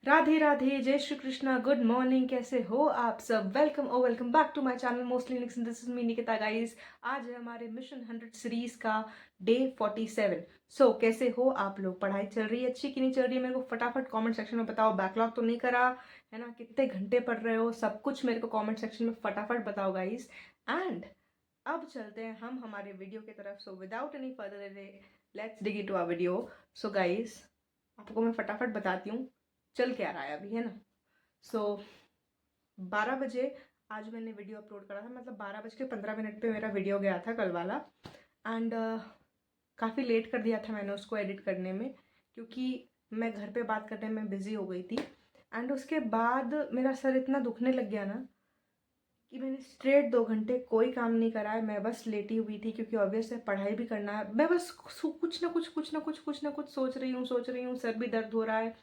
राधे राधे, जय Shri Krishna, good morning. कैसे हो आप सब? Welcome back to my channel mostly listen. This is me Nikita guys. आज है हमारे मिशन 100 सीरीज का डे 47। कैसे हो आप लोग? पढ़ाई चल रही है अच्छी कि नहीं चल रही है? मेरे को फटाफट कमेंट सेक्शन में बताओ। बैकलॉग तो नहीं करा है ना? कितने घंटे पढ़ रहे हो? सब कुछ मेरे को कमेंट सेक्शन में फटाफट बताओ गाइस। एंड अब चलते हैं हम हमारे वीडियो की तरफ। So without any further delay, let's dig into our video. So guys, आपको मैं फटाफट बताती हूँ चल क्या रहा है अभी, है ना। सो 12 बजे आज मैंने वीडियो अपलोड करा था, मतलब 12:15 पे मेरा वीडियो गया था कल वाला। एंड काफ़ी लेट कर दिया था मैंने उसको एडिट करने में, क्योंकि मैं घर पे बात करने में बिज़ी हो गई थी। एंड उसके बाद मेरा सर इतना दुखने लग गया ना कि मैंने स्ट्रेट 2 घंटे कोई काम नहीं करा है। मैं बस लेटी हुई थी, क्योंकि ऑब्वियस है पढ़ाई भी करना है। मैं बस कुछ ना कुछ सोच रही हूँ। सर भी दर्द हो रहा है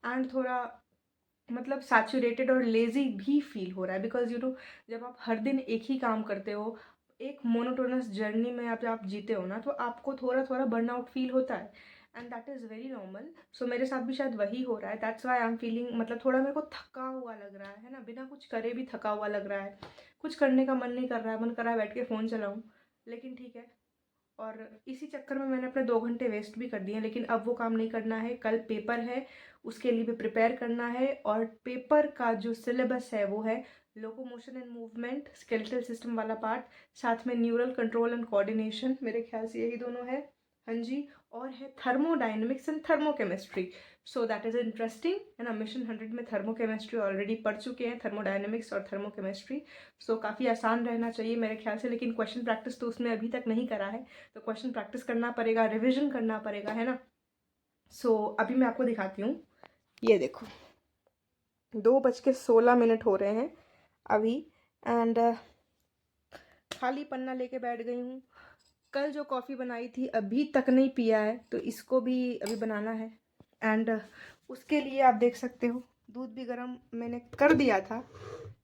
एंड थोड़ा मतलब सैचुरेटेड और लेज़ी भी फील हो रहा है। बिकॉज जब आप हर दिन एक ही काम करते हो, एक मोनोटोनस जर्नी में आप जीते हो ना, तो आपको थोड़ा थोड़ा बर्नआउट फील होता है। And that is very normal. So मेरे साथ भी शायद वही हो रहा है। That's why I am feeling, मतलब थोड़ा मेरे को थका हुआ लग रहा है ना। बिना कुछ करे भी थका हुआ लग रहा है। कुछ करने का मन नहीं कर रहा है, मन कर रहा है बैठ के फ़ोन चलाऊँ। लेकिन ठीक है। और इसी चक्कर में मैंने अपने 2 घंटे वेस्ट भी कर दिए। लेकिन अब वो काम नहीं करना है। कल पेपर है, उसके लिए भी प्रिपेयर करना है। और पेपर का जो सिलेबस है वो है locomotion and movement, skeletal system वाला पार्ट, साथ में न्यूरल कंट्रोल एंड कोऑर्डिनेशन, मेरे ख्याल से यही दोनों है। हाँ जी। और है thermodynamics and thermochemistry. So that is interesting, है ना। मिशन 100 में थर्मोकेमिस्ट्री ऑलरेडी पढ़ चुके हैं, थर्मोडायनेमिक्स और थर्मोकेमिस्ट्री। काफ़ी आसान रहना चाहिए मेरे ख्याल से। लेकिन क्वेश्चन प्रैक्टिस तो उसमें अभी तक नहीं करा है, तो क्वेश्चन प्रैक्टिस करना पड़ेगा, रिविजन करना पड़ेगा, है ना। अभी मैं आपको दिखाती हूँ। ये देखो, 2:16 हो रहे हैं अभी। एंड खाली पन्ना लेके बैठ गई हूँ। कल जो कॉफ़ी बनाई थी अभी तक नहीं पिया है, तो इसको भी अभी बनाना है। एंड उसके लिए आप देख सकते हो दूध भी गर्म मैंने कर दिया था,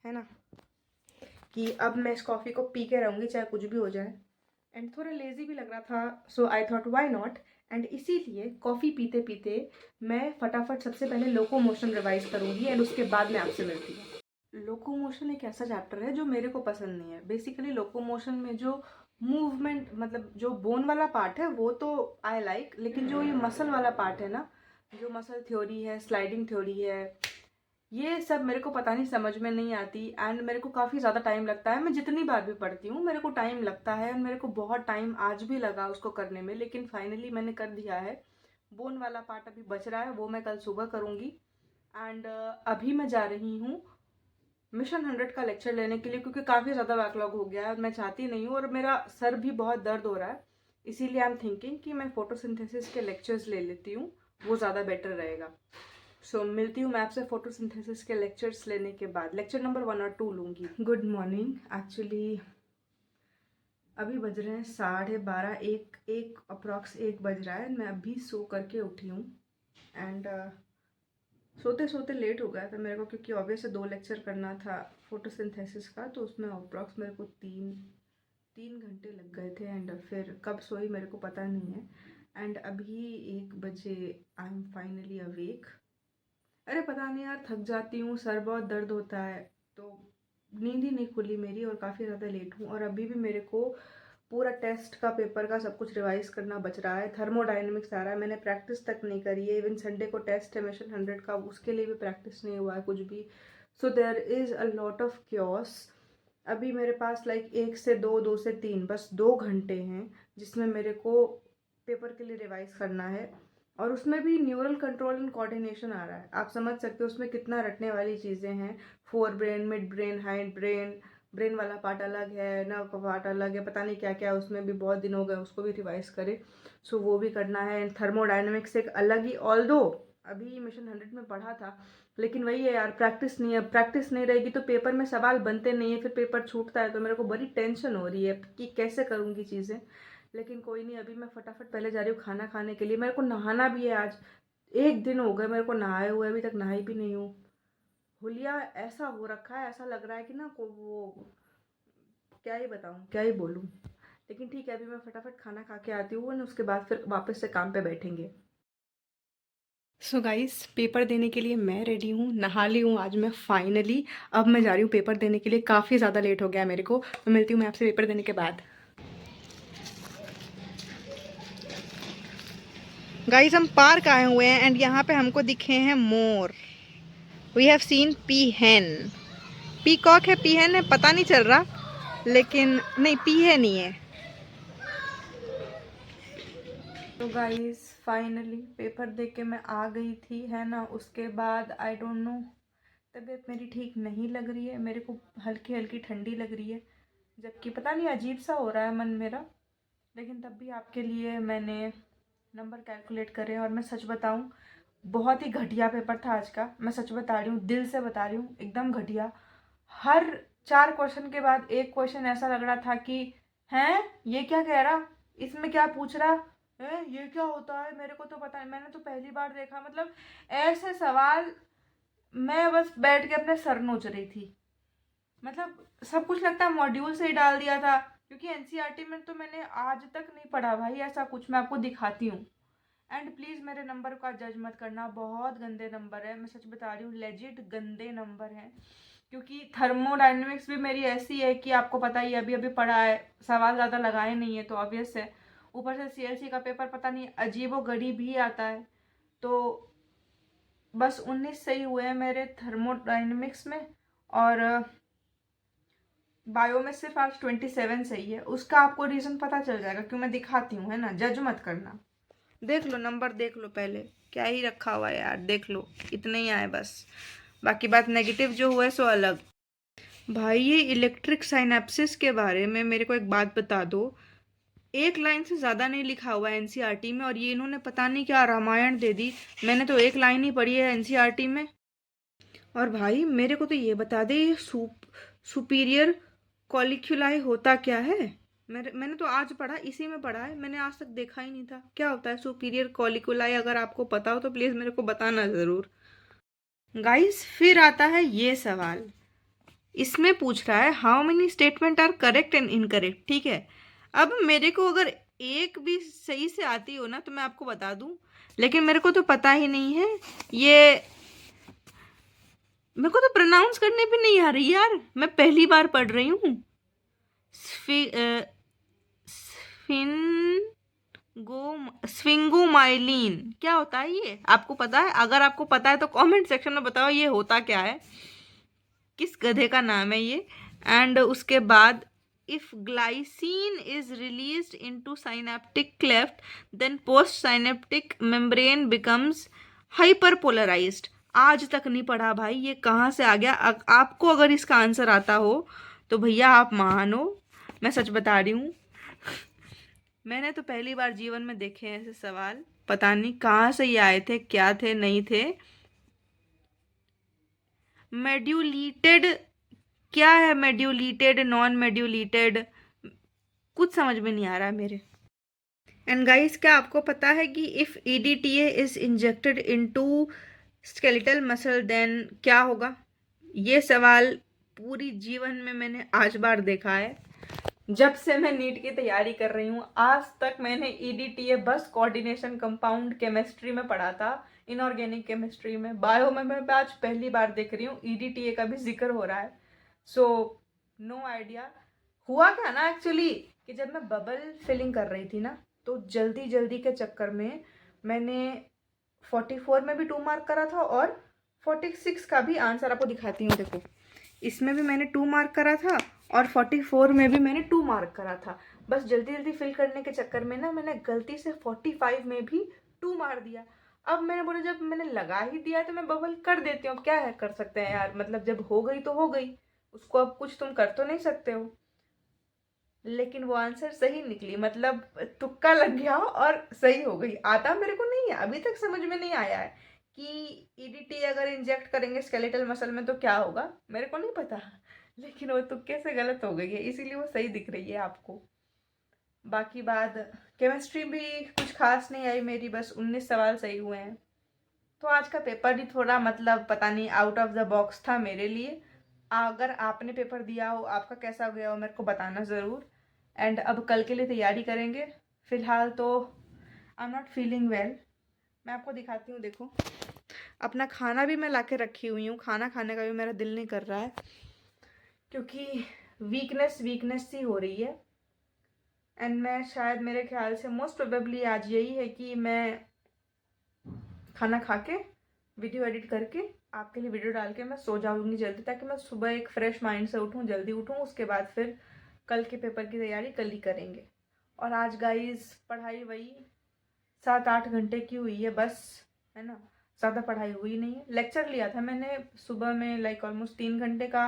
है ना, कि अब मैं इस कॉफ़ी को पी के रहूँगी चाहे कुछ भी हो जाए। एंड थोड़ा लेज़ी भी लग रहा था, so I thought why not. And इसीलिए कॉफ़ी पीते पीते मैं फटाफट सबसे पहले लोकोमोशन रिवाइज करूँगी एंड उसके बाद मैं आपसे मिलती हूँ। लोकोमोशन एक ऐसा चैप्टर है जो मेरे को पसंद नहीं है। बेसिकली लोकोमोशन में जो मूवमेंट, मतलब जो बोन वाला पार्ट है वो तो आई लाइक, लेकिन जो ये मसल वाला पार्ट है ना, जो मसल थ्योरी है, स्लाइडिंग थ्योरी है, ये सब मेरे को पता नहीं, समझ में नहीं आती। एंड मेरे को काफ़ी ज़्यादा टाइम लगता है। मैं जितनी बार भी पढ़ती हूँ मेरे को टाइम लगता है, एंड मेरे को बहुत टाइम आज भी लगा उसको करने में, लेकिन फाइनली मैंने कर दिया है। बोन वाला पार्ट अभी बच रहा है, वो मैं कल सुबह करूँगी। एंड अभी मैं जा रही हूँ मिशन 100 का लेक्चर लेने के लिए, क्योंकि काफ़ी ज़्यादा बैकलॉग हो गया है और मैं चाहती नहीं हूँ, और मेरा सर भी बहुत दर्द हो रहा है। इसीलिए आई एम थिंकिंग कि मैं फोटोसिंथेसिस के लेक्चर्स ले लेती हूँ, वो ज़्यादा बेटर रहेगा। मिलती हूँ मैं आपसे फोटोसिंथेसिस के लेक्चर्स लेने के बाद। लेक्चर नंबर 1 और 2 लूँगी। Good morning. एक्चुअली अभी बज रहे हैं 12:30, एक एक अप्रॉक्स 1 बज रहा है। मैं अभी सो करके उठी हूँ। एंड सोते सोते लेट हो गया था मेरे को, क्योंकि ऑब्वियस 2 लेक्चर करना था फोटोसिंथेसिस का, तो उसमें अप्रॉक्स मेरे को तीन तीन घंटे लग गए थे। एंड फिर कब सोई मेरे को पता नहीं है। एंड अभी 1 बजे आई एम फाइनली अवेक। अरे पता नहीं यार, थक जाती हूँ, सर बहुत दर्द होता है, तो नींद ही नहीं खुली मेरी, और काफ़ी ज़्यादा लेट हूँ। और अभी भी मेरे को पूरा टेस्ट का, पेपर का सब कुछ रिवाइज करना बच रहा है। थर्मोडायनेमिक्स आ रहा है, मैंने प्रैक्टिस तक नहीं करी है। इवन संडे को टेस्ट है मिशन 100 का, उसके लिए भी प्रैक्टिस नहीं हुआ है कुछ भी। So there is a lot of chaos. अभी मेरे पास लाइक 1 से 2, 2 से 3, बस 2 घंटे हैं जिसमें मेरे को पेपर के लिए रिवाइज करना है। और उसमें भी न्यूरल कंट्रोल एंड कोऑर्डिनेशन आ रहा है। आप समझ सकते हो उसमें कितना रटने वाली चीज़ें हैं। Fore brain, mid brain, hind brain, brain वाला पार्ट अलग है, नर्व का पार्ट अलग है, पता नहीं क्या क्या उसमें भी। बहुत दिन हो गए उसको भी रिवाइज करे। वो भी करना है। एंड थर्मोडाइनमिक्स एक अलग ही, ऑल्दो अभी मिशन 100 में पढ़ा था, लेकिन वही है यार, प्रैक्टिस नहीं है। प्रैक्टिस नहीं रहेगी तो पेपर में सवाल बनते नहीं है, फिर पेपर छूटता है, तो मेरे को बड़ी टेंशन हो रही है कि कैसे करूँगी चीज़ें। लेकिन कोई नहीं, अभी मैं फटाफट पहले जा रही हूँ खाना खाने के लिए। मेरे को नहाना भी है आज। 1 दिन हो गए मेरे को नहाए हुए, अभी तक नहाई भी नहीं हूँ। हुलिया ऐसा हो रखा है, ऐसा लग रहा है कि ना को वो, क्या ही बताऊँ, क्या ही बोलूँ। लेकिन ठीक है, अभी मैं फटाफट खाना खा के आती हूँ, और उसके बाद फिर वापस से काम पे बैठेंगे। सो गाइस, पेपर देने के लिए मैं रेडी हूँ, नहा ली हूँ आज मैं फाइनली। अब मैं जा रही हूँ पेपर देने के लिए। काफ़ी ज़्यादा लेट हो गया है मेरे को, तो मिलती हूँ मैं आपसे पेपर देने के बाद। गाइस, हम पार्क आए हुए हैं एंड यहाँ पे हमको दिखे हैं मोर। We have seen peahen. Peacock है, पी हैन है, पता नहीं चल रहा, लेकिन नहीं, पी है नहीं है। तो गाइस, फाइनली पेपर दे के मैं आ गई थी, है ना। उसके बाद आई डोंट नो, तबीयत मेरी ठीक नहीं लग रही है, मेरे को हल्की हल्की ठंडी लग रही है, जबकि पता नहीं अजीब सा हो रहा है मन मेरा। लेकिन तब भी आपके लिए मैंने नंबर कैलकुलेट करे, और मैं सच बताऊं, बहुत ही घटिया पेपर था आज का। मैं सच बता रही हूँ, दिल से बता रही हूँ, एकदम घटिया। हर 4 क्वेश्चन के बाद एक क्वेश्चन ऐसा लग रहा था कि हैं ये क्या कह रहा, इसमें क्या पूछ रहा है, ये क्या होता है, मेरे को तो पता नहीं, मैंने तो पहली बार देखा। मतलब ऐसे सवाल, मैं बस बैठ के अपने सर नोच रही थी। मतलब सब कुछ लगता है मॉड्यूल से ही डाल दिया था, क्योंकि एनसीईआरटी में तो मैंने आज तक नहीं पढ़ा भाई ऐसा कुछ। मैं आपको दिखाती हूँ। एंड प्लीज़ मेरे नंबर का जज मत करना, बहुत गंदे नंबर है, मैं सच बता रही हूँ, लेजिट गंदे नंबर हैं। क्योंकि थर्मोडाइनमिक्स भी मेरी ऐसी है कि आपको पता ही, अभी अभी पढ़ा है, सवाल ज़्यादा लगाए नहीं है, तो ऑब्वियस है। ऊपर से सीएलसी का पेपर पता नहीं अजीबो गरीब ही आता है। तो बस 19 सही हुए हैं मेरे थर्मोडाइनमिक्स में, और बायो में सिर्फ आज 27 सही है। उसका आपको रीज़न पता चल जाएगा, क्यों, मैं दिखाती हूँ, है ना, जज मत करना। देख लो नंबर, देख लो पहले, क्या ही रखा हुआ है यार, देख लो, इतने ही आए बस। बाकी बात नेगेटिव जो हुआ है सो अलग। भाई, ये इलेक्ट्रिक साइनेप्सिस के बारे में मेरे को एक बात बता दो। एक लाइन से ज़्यादा नहीं लिखा हुआ है एनसीईआरटी में, और ये इन्होंने पता नहीं क्या रामायण दे दी। मैंने तो एक लाइन ही पढ़ी है एनसीईआरटी में। और भाई मेरे को तो ये बता दे, ये सुपीरियर कॉलिक्यूलाई होता क्या है। मैंने तो आज पढ़ा, इसी में पढ़ा है, मैंने आज तक देखा ही नहीं था क्या होता है सुपीरियर कॉलिक्यूलाई। अगर आपको पता हो तो प्लीज़ मेरे को बताना ज़रूर। गाइस, फिर आता है ये सवाल। इसमें पूछ रहा है how many statement are correct and incorrect, ठीक है। अब मेरे को अगर एक भी सही से आती हो ना तो मैं आपको बता दूं, लेकिन मेरे को तो पता ही नहीं है ये। मेरे को तो प्रोनाउंस करने भी नहीं आ रही यार, मैं पहली बार पढ़ रही हूँ। स्विंगोमाइलिन क्या होता है ये, आपको पता है? अगर आपको पता है तो कमेंट सेक्शन में बताओ ये होता क्या है, किस गधे का नाम है ये। एंड उसके बाद, if glycine is released into synaptic cleft then post synaptic membrane becomes hyperpolarised. आज तक नहीं पढ़ा भाई, ये कहाँ से आ गया। आपको अगर इसका आंसर आता हो तो भैया आप महान हो, मैं सच बता रही हूँ। मैंने तो पहली बार जीवन में देखे हैं ऐसे सवाल, पता नहीं कहाँ से ये आए थे, क्या थे, नहीं थे। मेड्यूलेटेड क्या है, मेड्यूलेटेड, नॉन मेड्यूलेटेड, कुछ समझ में नहीं आ रहा है मेरे। एंड गाइस, क्या आपको पता है कि if EDTA is injected into skeletal muscle then क्या होगा? ये सवाल पूरी जीवन में मैंने आज बार देखा है। जब से मैं नीट की तैयारी कर रही हूँ आज तक मैंने ईडीटीए बस कोऑर्डिनेशन कंपाउंड केमिस्ट्री में पढ़ा था, इनऑर्गेनिक केमिस्ट्री में। बायो में मैं आज पहली बार देख रही हूँ ईडीटीए का भी जिक्र हो रहा है। So no idea. हुआ क्या ना एक्चुअली, कि जब मैं बबल फिलिंग कर रही थी ना, तो जल्दी जल्दी के चक्कर में मैंने 44 में भी 2 मार्क करा था, और 46 का भी आंसर आपको दिखाती हूँ, देखो। इसमें भी मैंने 2 मार्क करा था, और 44 में भी मैंने 2 मार्क करा था। बस जल्दी जल्दी फिल करने के चक्कर में ना मैंने गलती से 45 में भी 2 मार दिया। अब मैंने बोला जब मैंने लगा ही दिया तो मैं बबल कर देती हूँ, अब क्या है, कर सकते हैं यार, मतलब जब हो गई तो हो गई, उसको अब कुछ तुम कर तो नहीं सकते हो। लेकिन वो आंसर सही निकली, मतलब तुक्का लग गया और सही हो गई। आता मेरे को नहीं है, अभी तक समझ में नहीं आया है कि ईडीटी अगर इंजेक्ट करेंगे स्केलेटल मसल में तो क्या होगा, मेरे को नहीं पता। लेकिन वो तुक्के से गलत हो गई है, इसीलिए वो सही दिख रही है आपको। बाकी बात, केमिस्ट्री भी कुछ खास नहीं आई मेरी, बस 19 सवाल सही हुए हैं। तो आज का पेपर भी थोड़ा, मतलब पता नहीं, आउट ऑफ द बॉक्स था मेरे लिए। अगर आपने पेपर दिया हो, आपका कैसा गया हो, मेरे को बताना ज़रूर। एंड अब कल के लिए तैयारी करेंगे। फ़िलहाल तो I am not feeling well, मैं आपको दिखाती हूँ, देखो अपना खाना भी मैं ला के रखी हुई हूँ, खाना खाने का भी मेरा दिल नहीं कर रहा है क्योंकि वीकनेस वीकनेस सी हो रही है। एंड मैं शायद, मेरे ख्याल से मोस्ट प्रोबेबली आज यही है कि मैं खाना खा के वीडियो एडिट करके आपके लिए वीडियो डाल के मैं सो जाऊँगी जल्दी, ताकि मैं सुबह एक फ्रेश माइंड से उठूँ, जल्दी उठूँ। उसके बाद फिर कल के पेपर की तैयारी कल ही करेंगे। और आज गाइस पढ़ाई वही 7-8 घंटे की हुई है बस, है ना, ज़्यादा पढ़ाई हुई नहीं है। लेक्चर लिया था मैंने सुबह में लाइक ऑलमोस्ट 3 घंटे का,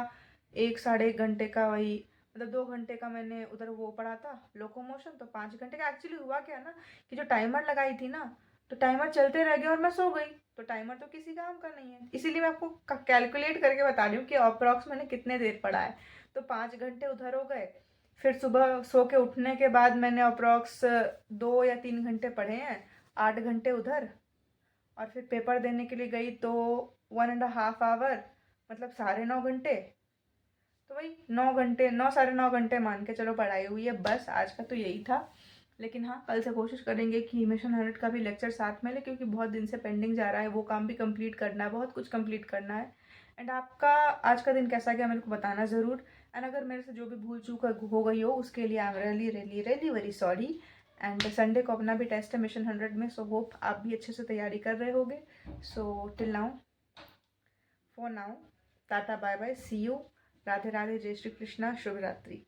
1-1.5 घंटे का, वही मतलब 2 घंटे का मैंने उधर वो पढ़ा था लोकोमोशन, तो 5 घंटे का। एक्चुअली हुआ क्या ना कि जो टाइमर लगाई थी ना, तो टाइमर चलते रह गया और मैं सो गई। तो टाइमर तो किसी काम का नहीं है, इसीलिए मैं आपको कैलकुलेट करके बता रही हूँ कि अप्रॉक्स मैंने कितने देर पढ़ा है। तो 5 घंटे उधर हो गए, फिर सुबह सो के उठने के बाद मैंने अप्रॉक्स 2 या 3 घंटे पढ़े हैं, 8 घंटे उधर। और फिर पेपर देने के लिए गई तो 1.5 आवर, मतलब 9.5 घंटे। तो वही 9 घंटे, 9 साढ़े 9 घंटे मान के चलो पढ़ाई हुई है बस। आज का तो यही था। लेकिन हाँ, कल से कोशिश करेंगे कि मिशन 100 का भी लेक्चर साथ में ले, क्योंकि बहुत दिन से पेंडिंग जा रहा है, वो काम भी कंप्लीट करना है, बहुत कुछ कंप्लीट करना है। एंड आपका आज का दिन कैसा गया मेरे को बताना ज़रूर। एंड अगर मेरे से जो भी भूल चूक हो गई हो उसके लिए I am really really really very sorry. And Sunday को अपना भी टेस्ट है मिशन 100 में, सो होप आप भी अच्छे से तैयारी कर रहे होगे। So till now, for now, tata bye bye, see you, Radhe Radhe, जय श्री कृष्णा, शुभ रात्रि।